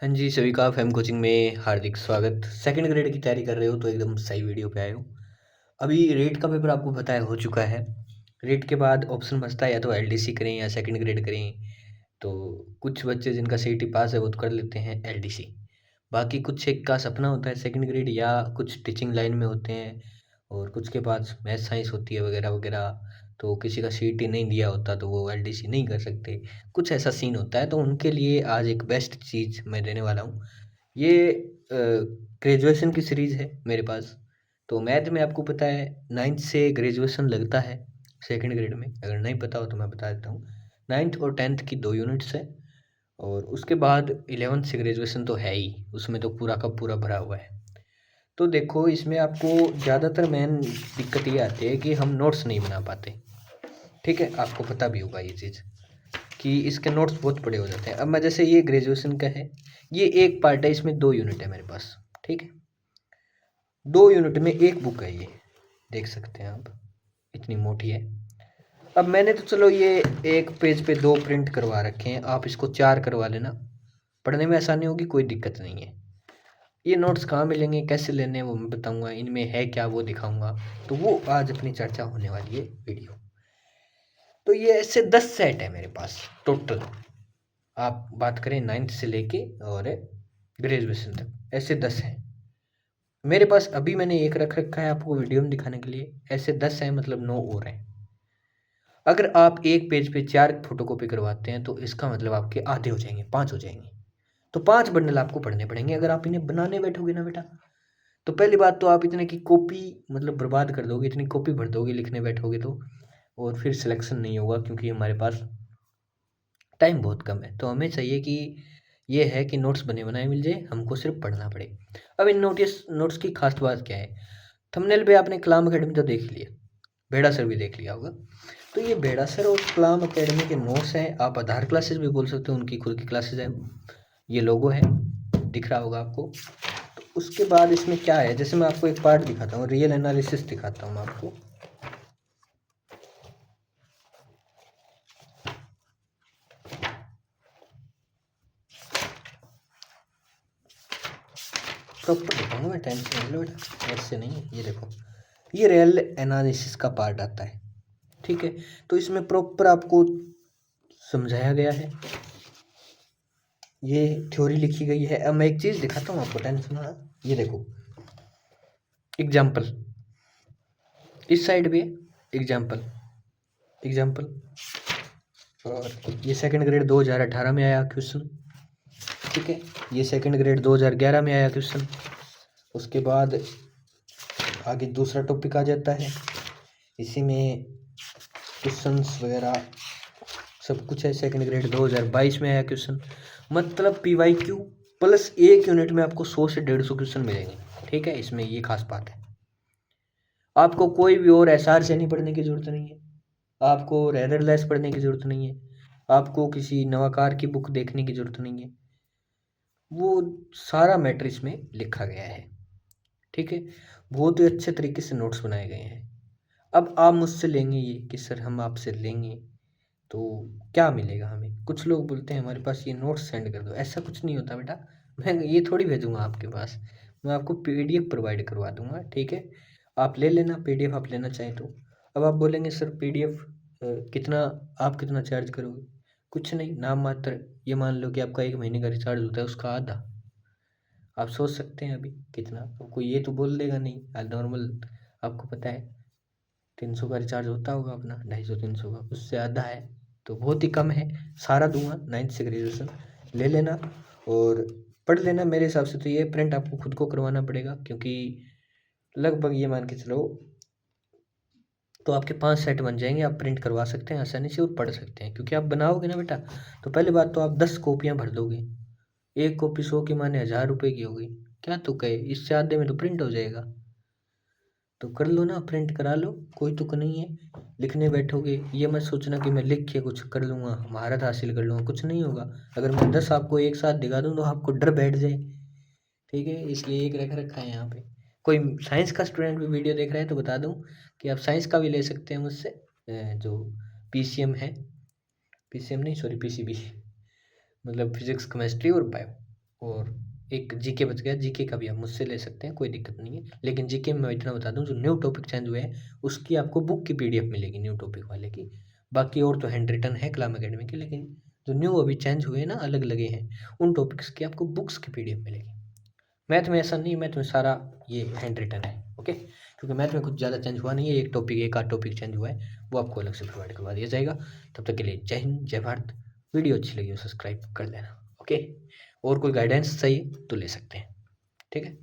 हाँ जी, सभी का फ़ेम कोचिंग में हार्दिक स्वागत। सेकंड ग्रेड की तैयारी कर रहे हो तो एकदम सही वीडियो पे आए हो। अभी रेट का पेपर आपको पता है हो चुका है। रेट के बाद ऑप्शन बचता है या तो एलडीसी करें या सेकंड ग्रेड करें। तो कुछ बच्चे जिनका सीईटी पास है वो तो कर लेते हैं एलडीसी। बाकी कुछ एक का सपना होता है सेकंड ग्रेड या कुछ टीचिंग लाइन में होते हैं और कुछ के पास मैथ साइंस होती है वगैरह वगैरह। तो किसी का सीईटी नहीं दिया होता तो वो एलडीसी नहीं कर सकते। कुछ ऐसा सीन होता है तो उनके लिए आज एक बेस्ट चीज़ मैं देने वाला हूँ। ये ग्रेजुएशन की सीरीज़ है मेरे पास। तो मैथ में आपको पता है 9th से ग्रेजुएशन लगता है सेकंड ग्रेड में। अगर नहीं पता हो तो मैं बता देता हूँ। 9th और 10th की 2 यूनिट्स है और उसके बाद 11th से ग्रेजुएशन तो है ही, उसमें तो पूरा का पूरा भरा हुआ है। तो देखो इसमें आपको ज़्यादातर मेन दिक्कत ये आती है कि हम नोट्स नहीं बना पाते। ठीक है, आपको पता भी होगा ये चीज़ कि इसके नोट्स बहुत बड़े हो जाते हैं। अब मैं जैसे ये ग्रेजुएशन का है, ये एक पार्ट है, इसमें 2 यूनिट है मेरे पास। ठीक है, 2 यूनिट में एक बुक है ये, देख सकते हैं आप, इतनी मोटी है। अब मैंने तो चलो ये एक पेज पे 2 प्रिंट करवा रखे हैं, आप इसको 4 करवा लेना, पढ़ने में आसानी होगी, कोई दिक्कत नहीं है। ये नोट्स कहाँ मिलेंगे, कैसे लेने हैं वो मैं बताऊँगा, इनमें है क्या वो दिखाऊँगा। तो वो आज अपनी चर्चा होने वाली है वीडियो। तो ये ऐसे 10 सेट है मेरे पास टोटल। आप बात करें 9th से लेके और ग्रेजुएशन तक, ऐसे 10 हैं मेरे पास। अभी मैंने एक रख रखा है आपको वीडियो में दिखाने के लिए, ऐसे 10 हैं, मतलब 9 और हैं। अगर आप एक पेज पे 4 फोटोकॉपी करवाते हैं तो इसका मतलब आपके आधे हो जाएंगे, 5 हो जाएंगे। तो 5 बंडल आपको पढ़ने पड़ेंगे अगर आप इन्हें बनाने बैठोगे ना बेटा। तो पहली बात तो आप इतने की कॉपी मतलब बर्बाद कर दोगे, इतनी कॉपी भर दोगे लिखने बैठोगे तो, और फिर सिलेक्शन नहीं होगा क्योंकि हमारे पास टाइम बहुत कम है। तो हमें चाहिए कि ये है कि नोट्स बने बनाए मिल जाए, हमको सिर्फ पढ़ना पड़े। अब इन नोट्स की खास बात क्या है। थंबनेल पे आपने कलाम अकेडमी तो देख लिया, बेड़ा सर भी देख लिया होगा। तो ये बेड़ा सर और कलाम अकेडमी के नोट्स हैं, आप आधार क्लासेस भी बोल सकते हो, उनकी खुद की क्लासेस हैं। ये लोगो है, दिख रहा होगा आपको। तो उसके बाद इसमें क्या है, जैसे मैं आपको एक पार्ट दिखाता हूँ, रियल एनालिसिस दिखाता हूँ मैं आपको। प्रॉपर दिखाऊंगा मैं, टेंशन नहीं लो बेटा, ऐसे नहीं है। ये देखो, ये रियल एनालिसिस का पार्ट आता है। ठीक है, तो इसमें प्रॉपर आपको समझाया गया है, ये थ्योरी लिखी गई है। अब मैं एक चीज़ दिखाता हूँ आपको, टेंशन ना। ये देखो एग्जाम्पल, इस साइड भी एग्जाम्पल एग्जाम्पल। और ये सेकंड ग्रेड 2018 में आया क्वेश्चन। ठीक है, ये सेकंड ग्रेड 2011 में आया क्वेश्चन। उसके बाद आगे दूसरा टॉपिक आ जाता है, इसी में क्वेश्चंस वगैरह सब कुछ है। सेकंड ग्रेड 2022 में आया क्वेश्चन। मतलब PYQ प्लस एक यूनिट में आपको 100 से 150 क्वेश्चन मिलेंगे। ठीक है, इसमें ये खास बात है। आपको कोई भी और एसआर से नहीं पढ़ने की ज़रूरत नहीं है, आपको रेडरलेस पढ़ने की ज़रूरत नहीं है, आपको किसी नवाकार की बुक देखने की ज़रूरत नहीं है। वो सारा मैटर इसमें लिखा गया है। ठीक है, बहुत ही अच्छे तरीके से नोट्स बनाए गए हैं। अब आप मुझसे लेंगे ये कि सर हम आपसे लेंगे तो क्या मिलेगा हमें। कुछ लोग बोलते हैं हमारे पास ये नोट्स सेंड कर दो, ऐसा कुछ नहीं होता बेटा। मैं ये थोड़ी भेजूंगा आपके पास, मैं आपको पीडीएफ प्रोवाइड करवा दूंगा। ठीक है, आप ले लेना पीडीएफ, आप लेना चाहें तो। अब आप बोलेंगे सर पीडीएफ कितना, आप कितना चार्ज करोगे। कुछ नहीं, नाम मात्र। ये मान लो कि आपका 1 महीने का रिचार्ज होता है, उसका आधा। आप सोच सकते हैं अभी कितना, आपको ये तो बोल देगा नहीं नॉर्मल। आपको पता है 300 का रिचार्ज होता होगा अपना, 250 300 का, उससे आधा है। तो बहुत ही कम है। सारा दूंगा 9th से ग्रेजुएशन, ले लेना और पढ़ लेना। मेरे हिसाब से तो ये प्रिंट आपको खुद को करवाना पड़ेगा, क्योंकि लगभग ये मान के चलो तो आपके 5 सेट बन जाएंगे। आप प्रिंट करवा सकते हैं आसानी से और पढ़ सकते हैं, क्योंकि आप बनाओगे ना बेटा। तो पहली बात तो आप 10 कॉपियाँ भर दोगे, एक कॉपी 100 की माने 1000 रुपये की होगी। क्या तुक है, इससे आधे में तो प्रिंट हो जाएगा। तो कर लो ना, प्रिंट करा लो, कोई तुक नहीं है। लिखने बैठोगे ये मत सोचना कि मैं लिख के कुछ कर लूँगा, महारत हासिल कर लूँगा, कुछ नहीं होगा। अगर मैं 10 आपको एक साथ दिखा दूँ तो आपको डर बैठ जाए। ठीक है, इसलिए एक रख रखा है यहाँ पे। कोई साइंस का स्टूडेंट भी वीडियो देख रहा है तो बता दूँ कि आप साइंस का भी ले सकते हैं मुझसे। जो PCM है, PCM नहीं सॉरी PCB, मतलब फिजिक्स केमिस्ट्री और बायो। और एक जीके बच गया, जीके का भी आप मुझसे ले सकते हैं, कोई दिक्कत नहीं है। लेकिन जीके में मैं इतना बता दूँ, जो न्यू टॉपिक चेंज हुए हैं उसकी आपको बुक की पीडीएफ मिलेगी न्यू टॉपिक वाले की। बाकी और तो हैंड रिटन है कलाम अकेडमी की, लेकिन जो न्यू अभी चेंज हुए हैं ना, अलग लगे हैं, उन टॉपिक्स की आपको बुक्स की पीडीएफ मिलेगी। मैथ में ऐसा नहीं, मैथ में सारा ये हैंड रिटन है, ओके। क्योंकि मैथ में कुछ ज़्यादा चेंज हुआ नहीं है, एक टॉपिक, एक आध टॉपिक चेंज हुआ है, वो आपको अलग से प्रोवाइड करवा दिया जाएगा। तब तक के लिए जय हिंद, जय भारत। वीडियो अच्छी लगी हो सब्सक्राइब कर देना, ओके। और कोई गाइडेंस चाहिए तो ले सकते हैं, ठीक है।